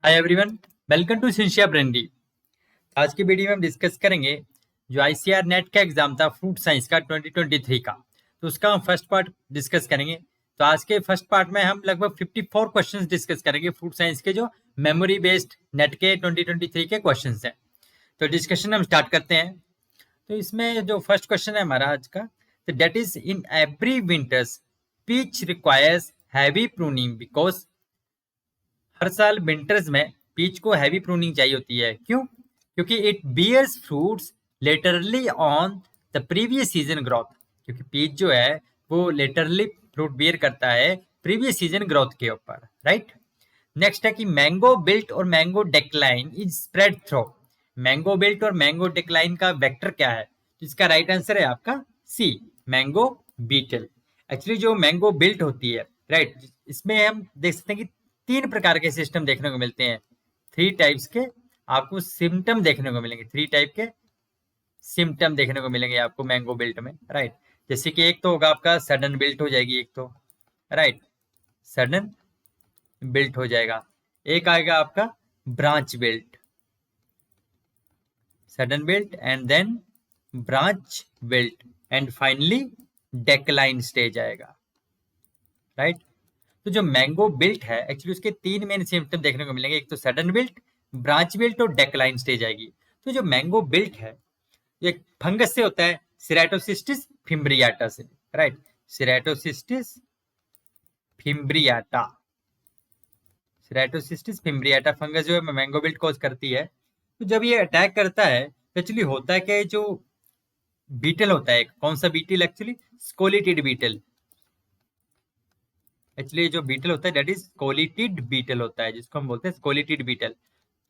Hi everyone, welcome to Scientia Brainery. आज की video में हम डिस्कस करेंगे जो आईसीआर नेट का एग्जाम था फ्रूट साइंस का 2023 का, तो उसका हम फर्स्ट पार्ट डिस्कस करेंगे। तो आज के फर्स्ट पार्ट में हम लगभग 54 क्वेश्चंस डिस्कस करेंगे फ्रूट साइंस के, जो मेमोरी बेस्ड नेट के 2023 के क्वेश्चंस हैं। तो डिस्कशन हम स्टार्ट करते हैं। तो इसमें जो फर्स्ट क्वेश्चन है हमारा आज का, तो that is in every winters peach requires heavy pruning because हर साल विंटर्स में पीच को हैवी प्रूनिंग चाहिए होती है। क्यों? क्योंकि it bears fruits literally on the previous season growth. क्योंकि पीच जो है वो लेटरली फ्रूट बियर करता है प्रीवियस सीजन ग्रोथ के ऊपर, राइट। नेक्स्ट है कि मैंगो बिल्ट और mango decline is spread through. Mango wilt और मैंगो डेक्लाइन का वेक्टर क्या है? तो इसका राइट आंसर है आपका सी, मैंगो बीटल। एक्चुअली जो मैंगो बिल्ट होती है, राइट, इसमें हम देख सकते हैं कि 3 प्रकार के सिस्टम देखने को मिलते हैं। 3 टाइप्स के आपको सिम्टम देखने को मिलेंगे। 3 टाइप के सिम्टम देखने को मिलेंगे आपको मैंगो बिल्ट में, राइट। जैसे कि एक तो होगा आपका सडन बिल्ट हो जाएगी, एक तो राइट सडन बिल्ट हो जाएगा। एक आएगा आपका branch wilt, sudden wilt and then branch wilt and finally decline stage आएगा, राइट। तो जो मैंगो बिल्ट है एक्चुअली उसके 3 मेन सिम्टम देखने को मिलेंगे, एक तो सडन बिल्ट, ब्रांच बिल्ट और डेक्लाइन स्टेज आएगी। तो जो मैंगो बिल्ट है ये फंगस से होता है, सिराटोसिस्टिस फिम्ब्रियाटा से, राइट। सिराटोसिस्टिस फिम्ब्रियाटा, सिराटोसिस्टिस फिम्ब्रियाटा फंगस जो है मैंगो बिल्ट कॉज करती है। तो जब ये अटैक करता है तो एक्चुअली होता है कि जो बीटल होता है, कौन सा beetle? Actually scolytid beetle. Actually जो बीटल होता है दैट इज स्कोलिटिड बीटल होता है, जिसको हम बोलते हैं स्कोलिटिड बीटल।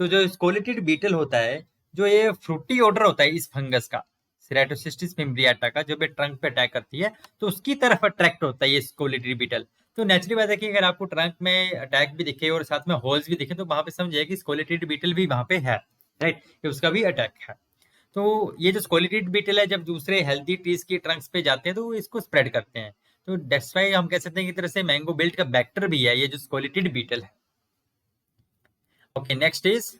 तो जो स्कोलिटिड बीटल होता है, जो ये फ्रूटी ऑर्डर होता है इस फंगस का, सिराटोसिस्टिस फिम्ब्रियाटा का, जब ये ट्रंक पे अटैक करती है तो उसकी तरफ अट्रैक्ट होता है ये स्कोलिटिड बीटल। तो नेचुरली बात है कि अगर आपको ट्रंक में अटैक भी दिखे और साथ में होल्स भी दिखे तो वहां पे समझिए कि स्कोलिटिड बीटल भी वहां पे है, राइट, कि उसका भी अटैक है। तो ये जो स्कोलिटिड बीटल है जब दूसरे हेल्दी ट्रीज के ट्रंक्स पे जाते हैं तो इसको स्प्रेड करते हैं। तो दैट्स व्हाई हम कह सकते हैं कि तरह से मैंगो बिल्ट का बैक्टर भी है ये जो स्कोलिटिड बीटल है। Okay, next is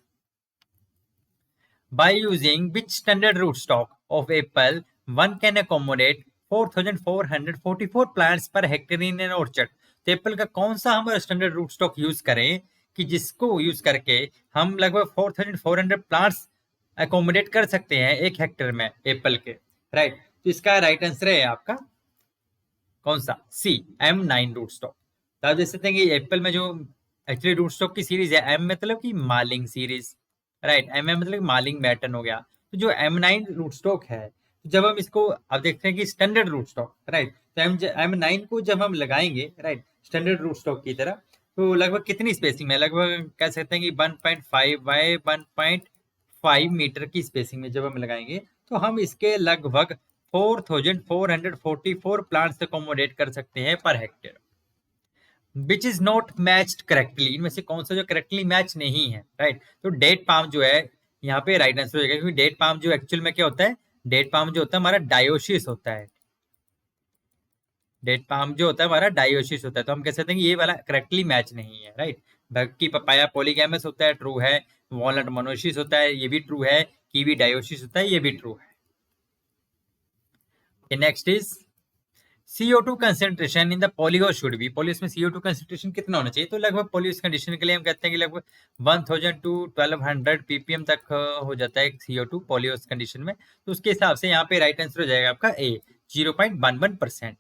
by using which standard rootstock of apple one can accommodate 4444 plants per hectare in an orchard। तो एप्पल का कौन सा हम स्टैंडर्ड रूट स्टॉक यूज करें कि जिसको यूज करके हम लगभग 4400 प्लांट्स अकोमोडेट कर सकते हैं 1 हेक्टेयर में एप्पल के, राइट। तो इसका राइट आंसर है आपका कौन सा? सी, M9 रूट स्टॉक। तो आप देख सकते हैं कि एप्पल में जो एक्चुअली रूट स्टॉक की सीरीज है, M मतलब कि मालिंग सीरीज, राइट, M मतलब मालिंग पैटर्न हो गया। तो जो M9 रूट स्टॉक है, जब हम इसको आप देखते हैं कि स्टैंडर्ड रूट स्टॉक, राइट, तो M9 को जब हम लगाएंगे, राइट, स्टैंडर्ड रूट स्टॉक की तरह, तो लगभग कितनी स्पेसिंग में? लगभग कह सकते हैं कि 1.5 बाय 1.5 मीटर की स्पेसिंग में जब हम लगाएंगे तो हम इसके लगभग 4444 प्लांट्स अकोमोडेट कर सकते हैं per hectare. Which is not matched correctly, इनमें से कौन सा जो करेक्टली मैच नहीं है, राइट। तो डेट पाम जो है यहाँ पे राइट आंसर हो जाएगा, क्योंकि डेट पाम जो एक्चुअल में क्या होता है, डेट पाम जो होता है हमारा डायोसिस होता है। डेट पाम जो होता है हमारा डायोसिस होता है, तो हम कह सकते हैं कि ये वाला करेक्टली मैच नहीं है, राइट। बाकी पपाया पॉलीगैमस होता है, ट्रू है। वॉलनट मोनोसिस होता है, ये भी ट्रू है। कीवी डायोसिस होता है, ये भी ट्रू है। Next is CO2 concentration in the polyhouse should be. Polyhouse में CO2 कंसेंट्रेशन कितना होना चाहिए? तो लगभग पॉलीहोस कंडीशन के लिए हम कहते हैं कि लगभग 1000 to 1200 ppm तक हो जाता है CO2 पॉलीहोस कंडीशन में। तो उसके हिसाब से यहाँ पे राइट आंसर हो जाएगा आपका ए, 0.11%।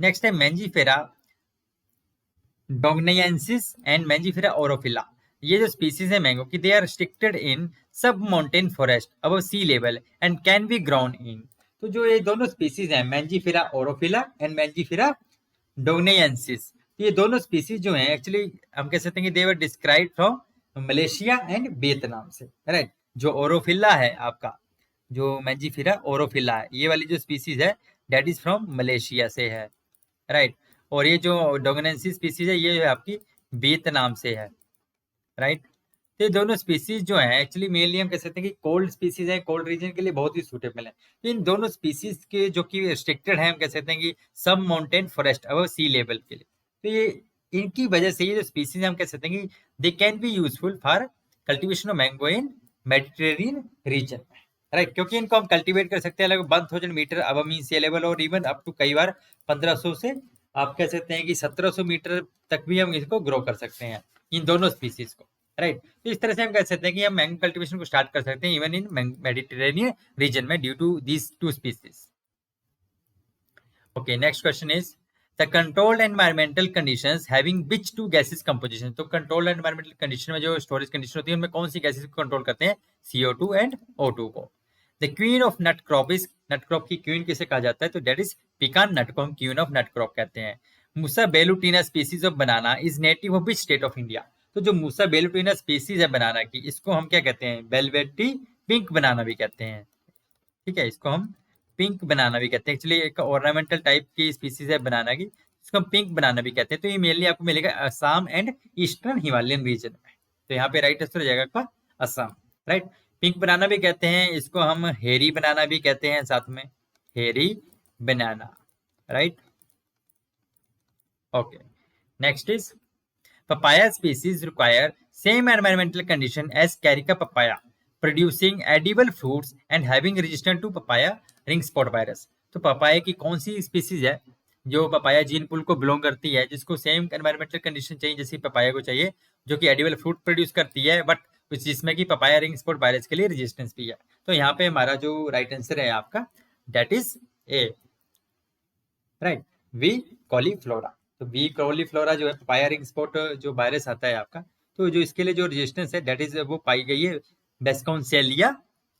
नेक्स्ट है मैंजीफेरा डोगनेंसिस एंड मैंजीफेरा ओरोफिला। ये जो स्पीसीज है मैंगो की, they are restricted in sub mountain forest above sea level and can be grown in. तो जो ये दोनों स्पीसीज हैं, Mangifera orophila and Mangifera dongnaiensis, ये दोनों स्पीसीज जो हैं एक्चुअली हम कह सकते हैं कि they were described from Malaysia and Vietnam से, राइट। जो ओरोफिला है आपका, जो मैंजीफेरा ओरोफिला है, ये वाली जो स्पीसीज है दैट इज फ्रॉम मलेशिया से है, राइट। और ये जो डोगनेंसिस स्पीसीज है ये जो है आपकी वियतनाम से है, राइट। तो ये दोनों स्पीसीज जो है एक्चुअली मेनली हम कह सकते हैं कि कोल्ड स्पीसीज है, कोल्ड रीजन के लिए बहुत ही सूटेबल है। इन दोनों स्पीसीज के जो कि रिस्ट्रिक्टेड है, हम कह सकते हैं कि सब mountain forest above sea level के लिए। तो ये इनकी वजह से ये जो स्पीसीज हम कह सकते हैं कि they can be useful for cultivation of mango in Mediterranean reason, right, क्योंकि इनको हम कल्टीवेट कर सकते हैं लगभग 1000 मीटर अब मीन सी लेवल और इवन अप टू कई बार 1500 से आप कह सकते हैं कि 1700 मीटर तक भी हम इसको ग्रो कर सकते हैं इन दोनों स्पीसीज को, राइट। तो इस तरह से हम कह सकते हैं कि हम मैंगो कल्टीवेशन को स्टार्ट कर सकते हैं इवन इन मेडिटेरेनियन रीजन में due to these two species. Okay, next question is the controlled environmental conditions having which two gases composition। तो कंट्रोल्ड एनवायरमेंटल कंडीशन में जो स्टोरेज कंडीशन होती है उनमें कौन सी गैसेस को कंट्रोल करते हैं, CO2 एंड O2 को। The queen of nut crop is, nut crop की क्वीन किसे कहा जाता है, तो दैट इज पिकान नट को हम क्वीन ऑफ नट क्रॉप कहते हैं। Musa velutina species of banana is native of which state of India. तो जो मूसा बेलुटिना स्पीसीज है बनाना की, इसको हम क्या कहते हैं, वेलवेटी पिंक बनाना भी कहते हैं, ठीक है, इसको हम पिंक बनाना भी कहते हैं। एक्चुअली एक ऑर्नामेंटल टाइप की स्पीसीज है बनाना की, इसको हम पिंक बनाना भी कहते हैं। तो ये मेनली आपको मिलेगा Assam and eastern Himalayan region में। तो यहाँ पे राइट आंसर हो जाएगा आपका असम, राइट। पिंक बनाना भी कहते हैं, इसको हम हेरी बनाना भी कहते हैं, साथ में hairy banana, right. Okay, next is papaya species require same environmental condition as carica papaya, producing edible fruits and having resistance to papaya ring spot virus। तो पपाया की कौन सी स्पीसीज है जो पपाया जीन पूल को belong करती है, जिसको सेम एनवायरमेंटल कंडीशन चाहिए जैसे पपाया को चाहिए, जो कि एडिबल फ्रूट प्रोड्यूस करती है, बट जिसमें कि पपाया रिंग स्पॉट वायरस के लिए रेजिस्टेंस भी है। तो यहाँ पे हमारा जो राइट आंसर है आपका that is a, right, v cauliflora. तो बी कॉलीफ्लोरा जो है पपाया रिंग स्पॉट जो वायरस आता है आपका, तो जो इसके लिए जो रेजिस्टेंस है दैट इज वो पाई गई है बेस्कोनसेलिया,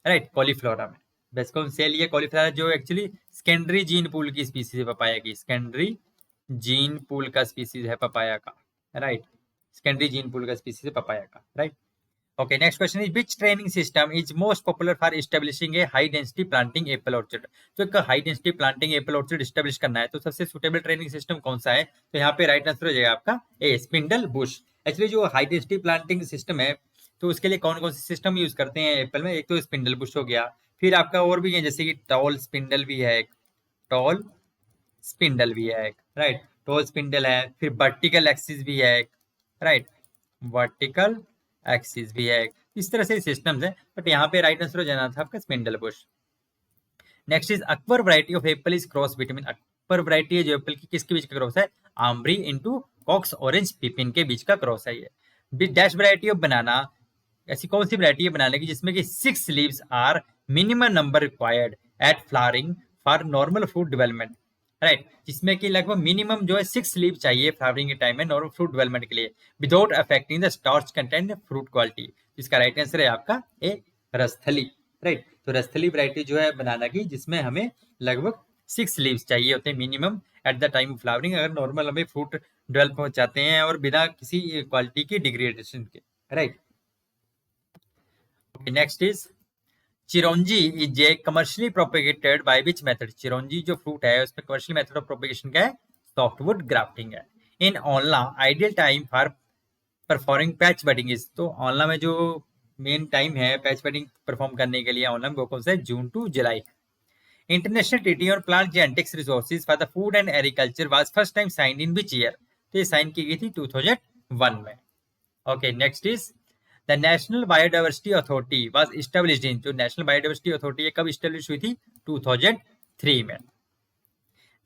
राइट, कॉलीफ्लोरा में। बेस्कोनसेलिया कॉलीफ्लोरा जो एक्चुअली सेकेंडरी जीन पूल की स्पीसीज है पपाया की, सेकेंडरी जीन पूल का स्पीसीज है पपाया का, राइट, सेकेंडरी जीन पूल का स्पीसीज है पपाया का, right. Okay, next question is which training system is most popular for establishing a high density planting apple orchard। तो एक high density planting Apple orchard establish करना है तो सबसे suitable training system कौन सा है, तो यहाँ पे राइट आंसर हो जाएगा आपका ए, स्पिंडल बुश। एक्चुअली जो हाई डेंसिटी प्लांटिंग सिस्टम है तो उसके लिए कौन कौन से सिस्टम यूज करते हैं एप्पल में, एक तो स्पिंडल बुश हो गया, फिर आपका और भी है जैसे कि टॉल स्पिंडल भी है एक, टॉल स्पिंडल भी है एक, राइट, टॉल स्पिंडल है, फिर वर्टिकल एक्सिस भी है एक, राइट, वर्टिकल एक्सिस भी है। इस तरह से सिस्टम्स है, बट यहाँ पे राइट आंसर हो जाना था आपका spindle Bush. Next is Akbar variety of Apple is cross between, Akbar variety है जो एप्पल की किसके बीच का क्रॉस है, आम्बरी इनटू कॉक्स ऑरेंज पिपिन के बीच का क्रॉस है ये। डैश वैरायटी ऑफ बनाना, ऐसी कौन सी वैरायटी है बनाने की जिसमें कि 6 leaves are minimum number required at flowering for normal fruit development, right, जिसमें कि लगभग मिनिमम जो है 6 लीव चाहिए फ्लावरिंग के टाइम में नॉर्मल फ्रूट डेवलपमेंट के लिए, without affecting the starch content fruit quality. इसका राइट आंसर है आपका ए, रस्थली, राइट। तो रस्थली वैरायटी जो है बनाना की जिसमें हमें लगभग 6 लीव्स चाहिए होते हैं minimum at the time of flowering, अगर नॉर्मल हमें फ्रूट डेवलप हो जाते हैं और बिना किसी क्वालिटी की डिग्रेडेशन के, राइट। नेक्स्ट इज चिरौंजी is a commercially propagated by which method. चिरौंजी जो फ्रूट है उसमें कमर्शियल मेथड ऑफ प्रोपेगेशन क्या है, सॉफ्टवुड ग्राफ्टिंग है। In aonla ideal time for performing patch budding is, तो ऑनला में जो मेन टाइम है पैच बडिंग परफॉर्म करने के लिए ऑनला में वो कौन सा है, June to July. International treaty on plant genetics resources for the food and agriculture was first time signed in which year, तो ये साइन की गई थी 2001 में। Okay, next is the national biodiversity authority was established in, जो national biodiversity authority है कब establish हुई थी, 2003 में।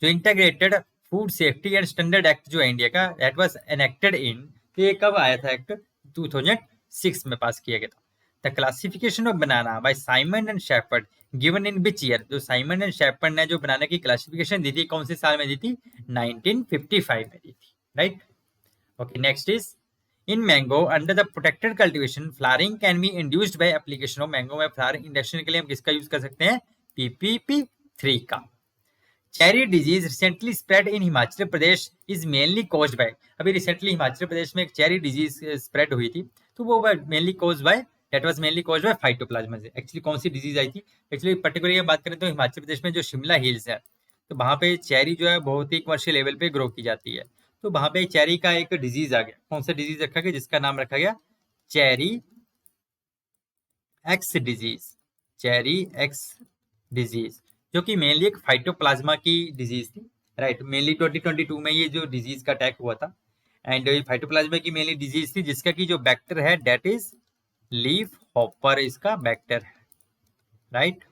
जो integrated food safety and standard act जो है इंडिया का, दैट वाज एनेक्टेड इन, तो ये कब आया था एक्ट, 2006 में पास किया गया था। The classification of banana by Simmonds and Shepherd given in which year, जो साइमन एंड शेफर्ड ने जो बनाना की क्लासिफिकेशन दी थी कौन से साल में दी थी, 1955 में दी थी, right. Okay, next is in mango under the protected cultivation flowering can be induced by application of, mango में फ्लावरिंग इंडक्शन के लिए हम किसका यूज कर सकते हैं, PPP3 का। Cherry disease recently spread in Himachal Pradesh is mainly caused by, अभी रिसेंटली हिमाचल प्रदेश में एक चेरी डिजीज स्प्रेड हुई थी तो वो mainly caused by, that was mainly caused by phytoplasma से। एक्चुअली कौन सी डिजीज आई थी, एक्चुअली पर्टिकुलरली बात करें तो हिमाचल प्रदेश में जो शिमला हिल्स है तो वहां पे चेरी जो है बहुत ही कमर्शियल लेवल पे ग्रो की जाती है, तो वहां पे चेरी का एक डिजीज आ गया, कौन सा डिजीज रखा गया, जिसका नाम रखा गया cherry x disease, cherry x disease, जो कि मेनली एक फाइटोप्लाज्मा की डिजीज थी, राइट। मेनली 2022 में ये जो डिजीज का अटैक हुआ था एंड फाइटोप्लाज्मा की मेनली डिजीज थी जिसका की जो बैक्टर है डेट इज लीफ हॉपर, इसका बैक्टर है, right.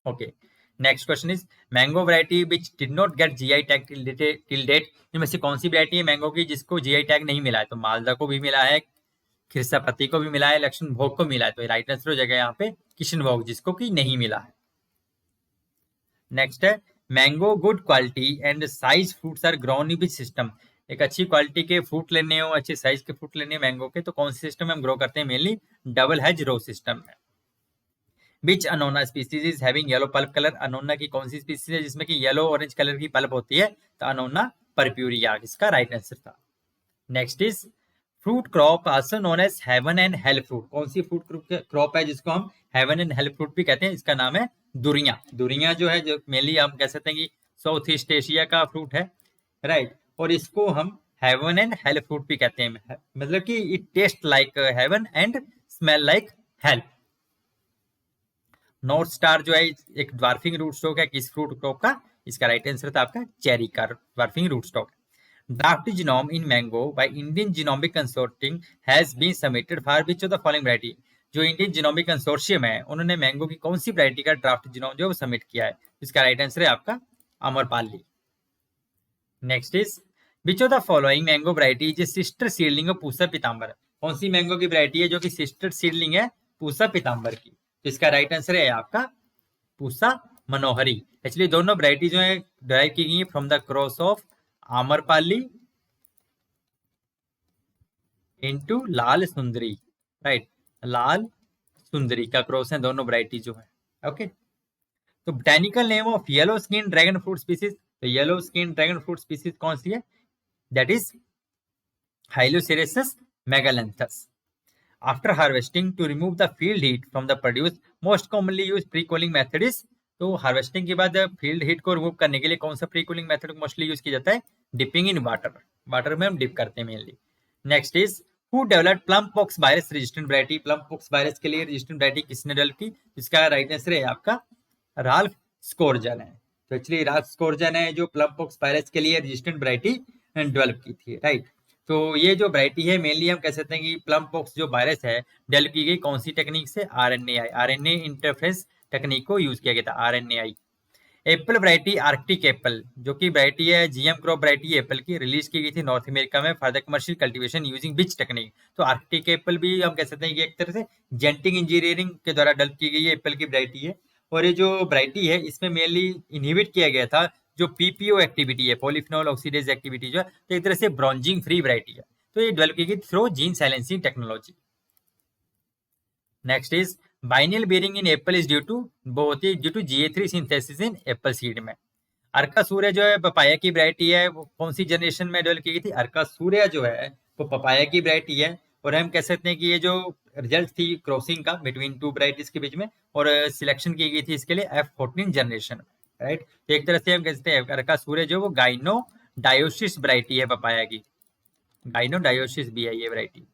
Okay, next question is mango variety which did not get GI tag till date, इनमें से कौन सी वैरायटी है मैंगो की जिसको जीआई टैग नहीं मिला है? तो मालदा को भी मिला है, खिरसापति को भी मिला है, लक्ष्मण भोग को मिला है, तो राइट आंसर हो जाएगा यहाँ पे किशन भोग, जिसको कि नहीं मिला है। नेक्स्ट है mango good quality and size fruits are grown in which system, एक अच्छी क्वालिटी के फ्रूट लेने हो, अच्छे साइज के फ्रूट लेने मैंगो के, तो कौन से सिस्टम में हम ग्रो करते हैं? Mainly double hedge row system में। Which Annona species is having yellow pulp colour, Annona की कौन सी स्पीसीज है जिसमें कि येलो ऑरेंज कलर की पल्प होती है? तो अनोना परप्यूरिया, इसका राइट आंसर था। Next is fruit crop also known as heaven and hell fruit, कौन सी फ्रूट क्रॉप है जिसको हम हेवन एंड हेल फ्रूट भी कहते हैं? इसका नाम है दुरिया। दुरिया जो है, जो मेनली हम कह सकते हैं कि साउथ ईस्ट एशिया का फ्रूट है, राइट, और इसको हम हेवन एंड हेल फ्रूट भी कहते हैं, मतलब कि it taste like heaven and smell like hell. North star जो है एक ड्वार्फिंग रूट स्टॉक है किस फ्रूट क्रॉप का? इसका राइट आंसर था आपका चेरी का dwarfing root stock. Draft genome in mango by Indian genomic consortium has been submitted for which of the following variety, जो इंडियन जीनोमिक कंसोर्शियम है उन्होंने मैंगो की कौन सी वैरायटी का ड्राफ्ट जीनोम जो सबमिट किया है? इसका राइट आंसर है आपका Amrapali. Next is which of the following mango variety is sister seedling of Pusa Pitambar, कौन सी मैंगो की वैरायटी है जो कि सिस्टर सीडलिंग है पूसा पीताम्बर की? तो इसका राइट आंसर है आपका पूसा मनोहरी। एक्चुअली दोनों वैरायटी जो है डराइव की गई है from the cross of Amrapali into Lal Sundari, right, लाल सुंदरी का क्रॉस है दोनों वैरायटी जो है। ओके, तो botanical name of yellow skin dragon fruit species, तो yellow skin dragon fruit species कौन सी है? That is Hylocereus megalanthus. After harvesting, to remove the field heat from the produce, most commonly used pre-cooling method is, तो harvesting के बाद field heat को remove करने के लिए कौन सा pre cooling method mostly use किया जाता है? डिपिंग इन वाटर, वाटर में हम डिप करते हैं mainly. Next is who developed plum pox virus resistant variety, plum pox virus के लिए रेजिस्टेंट वैरायटी किसने डेवलप की? इसका राइट आंसर है आपका राल्फ स्कोर्जन है। तो एक्चुअली राल्फ स्कोर्जन है जो प्लम पॉक्स वायरस के लिए रेजिस्टेंट वैरायटी डेवलप की थी, राइट। तो ये जो वैरायटी है मेनली हम कह सकते हैं कि प्लम पॉक्स जो वायरस है डेवलप की गई कौन सी टेक्निक से? आरएनए इंटरफेरेंस टेक्निक को यूज किया गया था, RNAi. Apple variety Arctic Apple जो कि वैरायटी है जीएम क्रॉप वैरायटी एप्पल की, रिलीज की गई थी नॉर्थ अमेरिका में for the commercial cultivation using which technique? तो आर्कटिक एप्पल भी हम कह सकते हैं कि एक तरह से जेनेटिक इंजीनियरिंग के द्वारा डेवलप की गई एप्पल की वैरायटी है। और ये जो वैरायटी है इसमें मेनली इनहिबिट किया गया था जो पीपीओ एक्टिविटी है, पॉलीफिनोल ऑक्सीडेज एक्टिविटी जो है, तो एक तरह से ब्रॉन्जिंग फ्री वैरायटी है, तो ये डेवलप की गई through gene silencing technology. Next is biennial bearing in apple is due to, वो होती है due to GA3 synthesis in apple seed में। अर्का सूर्य जो है पपाया की वैरायटी है, वो कौन सी जनरेशन में डेवलप की गई थी? अर्का सूर्य जो है वो पपाया की वैरायटी है, और हम कह सकते हैं कि ये जो रिजल्ट थी क्रॉसिंग का बिटवीन टू वैरायटीज के बीच में, और सिलेक्शन की गई थी इसके लिए F14 जनरेशन, राइट। तो एक तरह से हम कहते हैं अर्का सूर्य जो वो गाइनो डायोसिस वैरायटी है पपाया की, गाइनो डायोसिस भी है ये variety.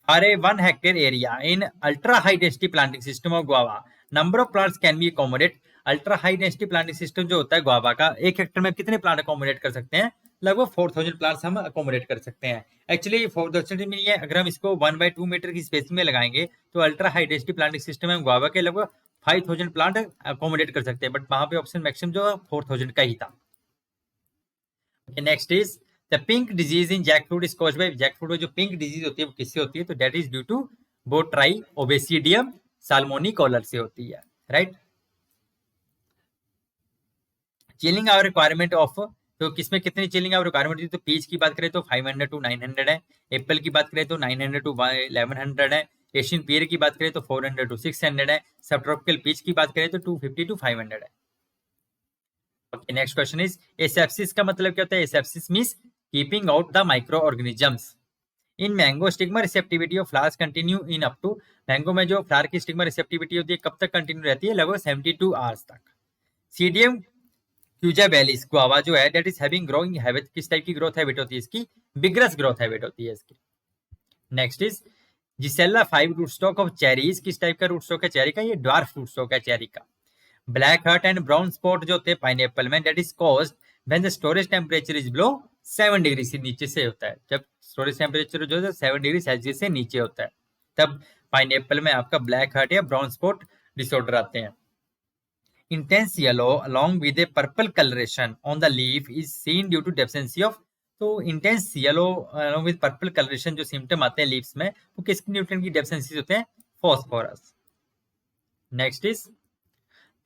For a 1 hectare area in ultra high density planting system of guava, number of plants can be accommodate, ultra high density planting system जो होता है गुआवा का, एक हेक्टर में कितने प्लांट अकोमोडेट कर सकते हैं? लगभग 4000 प्लांट्स हम अकोमोडेट कर सकते हैं। एक्चुअली 4000 में ये अगर हम इसको 1/2 मीटर की स्पेसिंग में लगाएंगे तो ultra high density planting system में गुआवा के लगभग 5000 प्लांट अकोमोडेट कर सकते हैं, बट वहां पे ऑप्शन मैक्सिमम जो 4000 का ही था। Next is the pink disease in jackfruit is caused by, jackfruit में जो पिंक डिजीज होती है वो किससे होती है? तो दैट इज ड्यू टू बोट्राई ओबेसिडियम साल्मोनिकोलर से होती है, right. Chilling hour requirement of, तो किसमें कितनी चिलिंग आवर रिक्वायरमेंट है? तो पीच की बात करें तो 500 to 900 है, एप्पल की बात करें तो 900 to 1100 है, एशियन पीयर की बात करें तो 400 to 600 है, सब ट्रॉपिकल पीच की बात करें तो 250 to 500 है। Okay, next question is asepsis का मतलब क्या होता है? Asepsis means keeping out the micro organisms in mango. Stigma receptivity of flowers continue in up to, mango में जो फ्लावर की स्टिग्मा रिसेप्टिविटी होती है कब तक कंटिन्यू रहती है? लगभग 72 आवर्स तक। सीडियम क्यूजाबेलिस गुआवा जो है that is having growing habit, किस टाइप की ग्रोथ हैबिट होती है इसकी? बिगरस ग्रोथ हैबिट होती है इसकी। Next is Gisela 5 root stock of cherries, किस टाइप का रूट स्टॉक है चेरी का? ये ड्वार्फ रूट स्टॉक है चेरी का। Black heart and brown spot जो होते हैं पाइनएप्पल में that is caused when the storage temperature is below 7 degree से नीचे से होता है, जब स्टोरेज टेम्परेचर जो है 7 डिग्री सेल्सियस से नीचे होता है, तब पाइनएप्पल में आपका ब्लैक हार्ट या ब्राउन स्पॉट डिसऑर्डर आते हैं। Intense yellow along with a purple coloration on the leaf is seen due to deficiency of, तो intense yellow along with purple coloration जो सिम्टम आते हैं लीव्स में, वो किस न्यूट्रिएंट की डेफिशिएंसी होते हैं? Phosphorus. Next is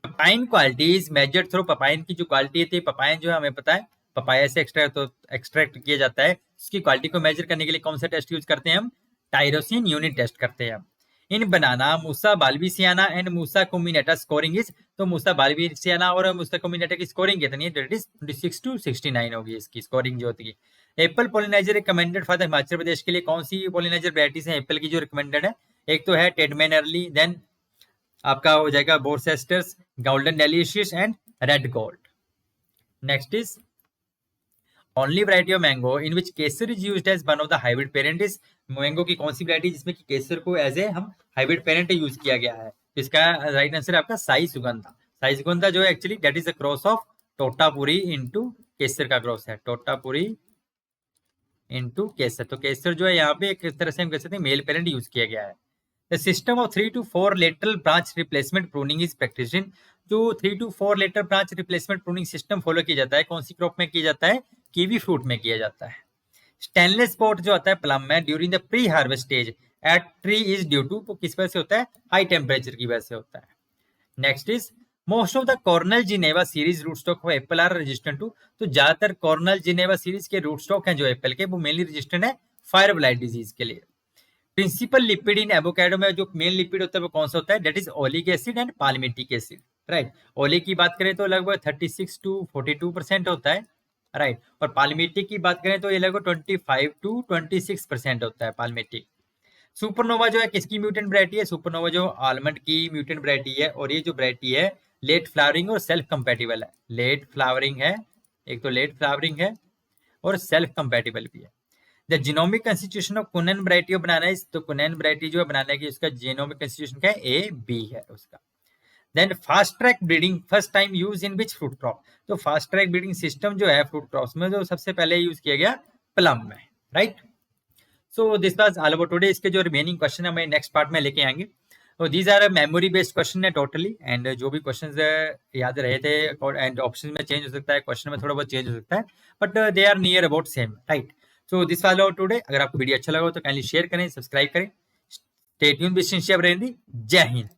papain quality is measured through, papain की जो क्वालिटी थी, पपाइन जो है हमें पता है पपाया से एक्सट्रैक्ट किया जाता है, उसकी क्वालिटी को मेजर करने के लिए कौन सा टेस्ट यूज करते हैं हम? टायरोसिन यूनिट टेस्ट करते हैं। इन बनाना मूसा बाल्बिसियाना एंड मूसा कुमिनेटा स्कोरिंग इज, तो मूसा बाल्बिसियाना और मूसा कुमिनेटा की स्कोरिंग कितनी है? दैट इज 26 to 69 होगी इसकी स्कोरिंग जो होती है। Apple pollinizer recommended for the Himachal Pradesh के लिए कौन सी पॉलिनाइजर वैराइटीज है एप्पल की जो रिकमेंडेड है? एक तो है टेडमैन अर्ली, देन आपका हो जाएगा Worcesters, golden delicious and red gold. Next is only variety of mango in which Kesar is used as one of the hybrid parent is, mango की कौन सी वैरायटी जिसमें कि केसर को एज ए हम हाइब्रिड पेरेंट यूज किया गया है? इसका राइट आंसर है आपका साई सुगंधा। साई सुगंधा जो है actually that is a cross of Totapuri into Kesar का क्रॉस है, तोतापुरी इनटू केसर। तो केसर जो है यहाँ पे एक तरह से हम कह सकते हैं मेल पेरेंट यूज किया गया है। The system of 3 to 4 lateral branch replacement pruning is practised in, जो 3 to 4 lateral branch replacement pruning system follow किया जाता है कौन सी क्रॉप में किया जाता है? कीवी फ्रूट में किया जाता है। स्टेनलेस स्पॉट जो आता है प्लम में during the pre harvest stage at tree is due to, तो किस वजह से होता है? हाई टेम्परेचर की वजह से होता है। Next is most of the Cornell Geneva series root stock of apple are resistant to, तो ज्यादातर कॉर्नल जिनेवा सीरीज के रूट स्टॉक हैं जो एप्पल के, वो मेनली रेजिस्टेंट है फायर ब्लाइट डिजीज के लिए। प्रिंसिपल लिपिड इन एवोकाडो में जो मेन लिपिड होता है वो कौन सा होता है? That is oleic acid and palmitic acid, right. Oleic की बात करें तो लगभग 36 to 42% होता है, राइट। और पाल्मिटिक की बात करें तो ये लगभग 25 to 26% होता है पाल्मिटिक। सुपरनोवा जो है किसकी म्यूटेंट वैरायटी है? सुपरनोवा जो आलमंड की म्यूटेंट वैरायटी है, और ये जो वैरायटी है लेट फ्लावरिंग और सेल्फ कंपैटिबल है। लेट फ्लावरिंग है, एक तो लेट फ्लावरिंग है और सेल्फ कंपैटिबल भी है। The genomic constitution of Kunnan variety of banana is, तो कुनन वैरायटी जो है बनाना की उसका जीनोमिक कंस्टिट्यूशन क्या है? ए बी है उसका। Then fast track breeding first time use in which fruit crop, तो फास्ट ट्रैक ब्रीडिंग सिस्टम जो है फ्रूट क्रॉप्स में जो सबसे पहले यूज किया गया प्लम में, right. So this was all about today. इसके जो रिमेनिंग क्वेश्चन है मैं नेक्स्ट पार्ट में लेके आएंगे। तो these are memory based question है टोटली, एंड जो भी क्वेश्चंस याद रहे थे एंड ऑप्शन में चेंज हो सकता है, क्वेश्चन में थोड़ा बहुत चेंज हो सकता है, but they are near about same, right. So this was all today. अगर आपको वीडियो अच्छा लगा हो तो काइंडली शेयर करें, सब्सक्राइब करें। Stay tuned with Scientia Brainery. जय हिंद।